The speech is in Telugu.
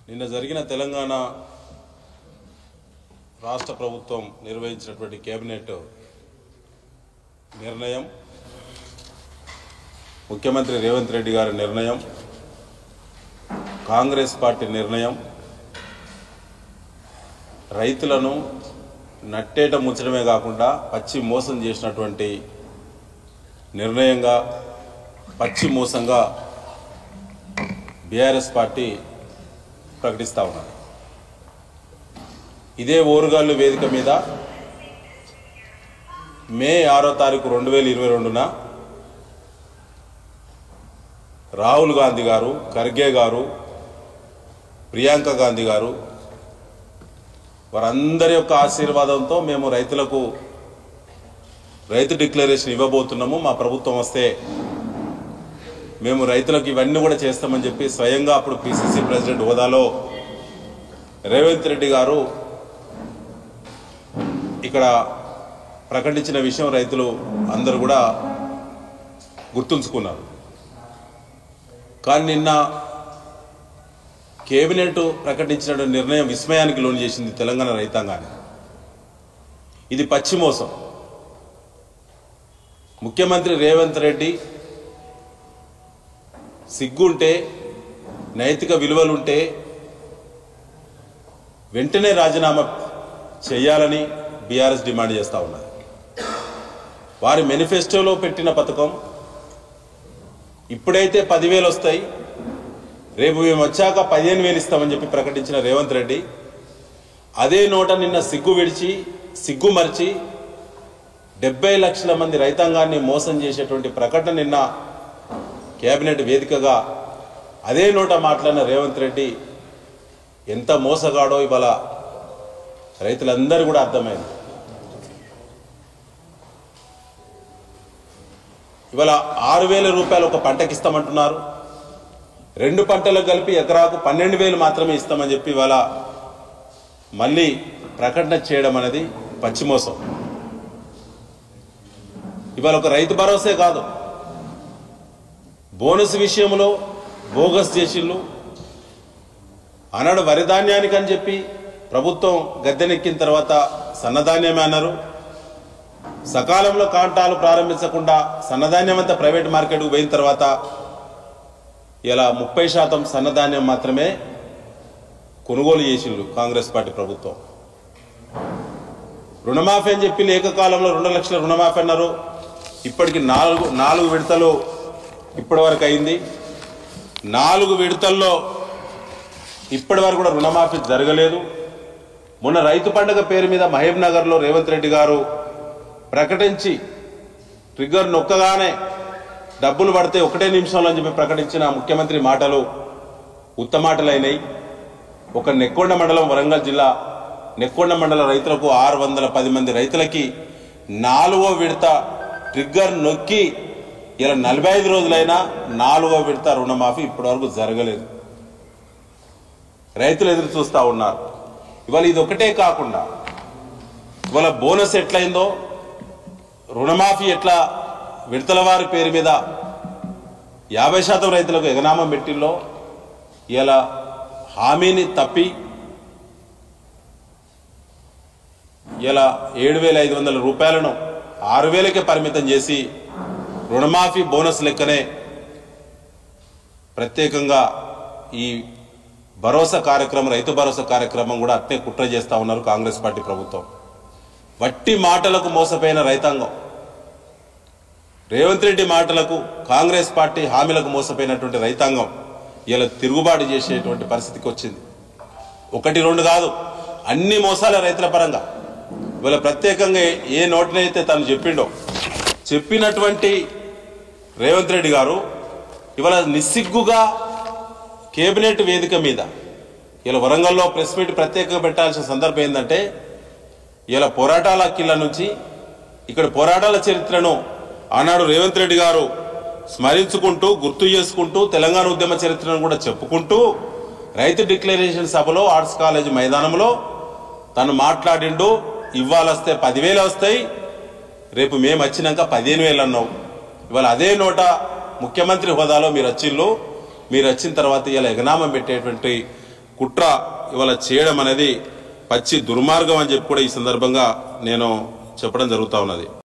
నిన్న జరిగిన తెలంగాణ రాష్ట్ర ప్రభుత్వం నిర్వహించినటువంటి కేబినెట్ నిర్ణయం, ముఖ్యమంత్రి రేవంత్ రెడ్డి గారి నిర్ణయం, కాంగ్రెస్ పార్టీ నిర్ణయం రైతులను నట్టేట ముంచడమే కాకుండా పచ్చి మోసం చేసినటువంటి నిర్ణయంగా, పచ్చి మోసంగా బీఆర్ఎస్ పార్టీ ప్రకటిస్తా ఉన్నారు. ఇదే ఓరుగాళ్ళు వేదిక మీద మే 6వ తారీఖు 2022న రాహుల్ గాంధీ గారు, ఖర్గే గారు, ప్రియాంక గాంధీ గారు వారందరి యొక్క ఆశీర్వాదంతో మేము రైతులకు రైతు డిక్లరేషన్ ఇవ్వబోతున్నాము, మా ప్రభుత్వం వస్తే మేము రైతులకు ఇవన్నీ కూడా చేస్తామని చెప్పి స్వయంగా అప్పుడు పిసిసి ప్రెసిడెంట్ హోదాలో రేవంత్ రెడ్డి గారు ఇక్కడ ప్రకటించిన విషయం రైతులు అందరూ కూడా గుర్తుంచుకున్నారు. కానీ నిన్న కేబినెట్ ప్రకటించిన నిర్ణయం విస్మయానికి లోను చేసింది తెలంగాణ రైతాంగాన్ని. ఇది పచ్చి మోసం. ముఖ్యమంత్రి రేవంత్ రెడ్డి సిగ్గుంటే, నైతిక విలువలుంటే వెంటనే రాజీనామా చేయాలని బీఆర్ఎస్ డిమాండ్ చేస్తూ ఉన్నారు. వారి మేనిఫెస్టోలో పెట్టిన పథకం ఇప్పుడైతే 10,000 వస్తాయి, రేపు మేము వచ్చాక 15,000 ఇస్తామని చెప్పి ప్రకటించిన రేవంత్ రెడ్డి అదే నోట నిన్న సిగ్గు మరిచి 70 లక్షల మంది రైతాంగాన్ని మోసం చేసేటువంటి ప్రకటన నిన్న కేబినెట్ వేదికగా అదే నోట మాట్లాడిన రేవంత్ రెడ్డి ఎంత మోసగాడో ఇవాళ రైతులందరూ కూడా అర్థమైంది. ఇవాళ 6,000 రూపాయలు ఒక పంటకి ఇస్తామంటున్నారు. 2 పంటలకు కలిపి ఎకరాకు 12,000 మాత్రమే ఇస్తామని చెప్పి ఇవాళ మళ్ళీ ప్రకటన చేయడం అనేది పచ్చిమోసం. ఇవాళ ఒక రైతు భరోసే కాదు, బోనస్ విషయంలో బోగస్ చేసిళ్ళు. ఆనాడు వరిధాన్యానికి అని చెప్పి ప్రభుత్వం గద్దెనెక్కిన తర్వాత సన్నధాన్యమే అన్నారు. సకాలంలో కాంటాలు ప్రారంభించకుండా సన్నధాన్యం అంతా ప్రైవేట్ మార్కెట్కు పోయిన తర్వాత ఇలా 30% సన్నధాన్యం మాత్రమే కొనుగోలు చేసిళ్ళు కాంగ్రెస్ పార్టీ ప్రభుత్వం. రుణమాఫీ అని చెప్పి ఏకకాలంలో 2 లక్షల రుణమాఫీ అన్నారు. ఇప్పటికి 4 విడతలు ఇప్పటి వరకు అయింది. 4 విడతల్లో ఇప్పటి వరకు కూడా రుణమాఫీ జరగలేదు. మొన్న రైతు పండుగ పేరు మీద మహబూబ్ నగర్లో రేవంత్ రెడ్డి గారు ప్రకటించి ట్రిగ్గర్ నొక్కగానే డబ్బులు పడితే 1 నిమిషంలో అని చెప్పి ప్రకటించిన ముఖ్యమంత్రి మాటలు ఉత్తమాటలైనాయి. ఒక నెక్కొండ మండలం, వరంగల్ జిల్లా నెక్కొండ మండల రైతులకు 610 మంది రైతులకి 4వ విడత ట్రిగ్గర్ నొక్కి ఇలా 45 రోజులైనా 4వ విడత రుణమాఫీ ఇప్పటి వరకు జరగలేదు. రైతులు ఎదురు చూస్తూ ఉన్నారు. ఇవాళ ఇది ఒకటే కాకుండా ఇవాళ బోనస్ ఎట్లయిందో, రుణమాఫీ ఎట్లా విడతల వారి పేరు మీద 50% రైతులకు ఎగనామం పెట్టిల్లో ఇలా హామీని తప్పి ఇలా 7,500 రూపాయలను 6,000కే పరిమితం చేసి రుణమాఫీ బోనస్ లెక్కనే ప్రత్యేకంగా ఈ భరోసా కార్యక్రమం, రైతు భరోసా కార్యక్రమం కూడా అట్నే కుట్ర చేస్తూ ఉన్నారు కాంగ్రెస్ పార్టీ ప్రభుత్వం. వట్టి మాటలకు మోసపోయిన రైతాంగం, రేవంత్ రెడ్డి మాటలకు, కాంగ్రెస్ పార్టీ హామీలకు మోసపోయినటువంటి రైతాంగం ఇలా తిరుగుబాటు చేసేటువంటి పరిస్థితికి వచ్చింది. 1, 2 కాదు, అన్ని మోసాల రైతుల పరంగా. ఇవాళ ప్రత్యేకంగా ఏ నోటినైతే తను చెప్పినటువంటి రేవంత్ రెడ్డి గారు ఇవాళ నిస్సిగ్గుగా కేబినెట్ వేదిక మీద ఇలా వరంగల్లో ప్రెస్ మీట్ ప్రత్యేకంగా పెట్టాల్సిన సందర్భం ఏంటంటే, ఇలా పోరాటాల కిల్ల నుంచి ఇక్కడ పోరాటాల చరిత్రను ఆనాడు రేవంత్ రెడ్డి గారు స్మరించుకుంటూ, గుర్తు చేసుకుంటూ, తెలంగాణ ఉద్యమ చరిత్రను కూడా చెప్పుకుంటూ రైతు డిక్లరేషన్ సభలో ఆర్ట్స్ కాలేజ్ మైదానంలో తను మాట్లాడిండు. ఇవాళ వస్తే 10,000 వస్తాయి, రేపు మేము వచ్చినాక 15,000 అన్నావు. ఇవాళ అదే నోట ముఖ్యమంత్రి హోదాలో మీరు వచ్చిన తర్వాత ఇలా ఎగనామం పెట్టేటువంటి కుట్ర ఇవాళ చేయడం అనేది పచ్చి దుర్మార్గం అని చెప్పి కూడా ఈ సందర్భంగా నేను చెప్పడం జరుగుతూ ఉన్నది.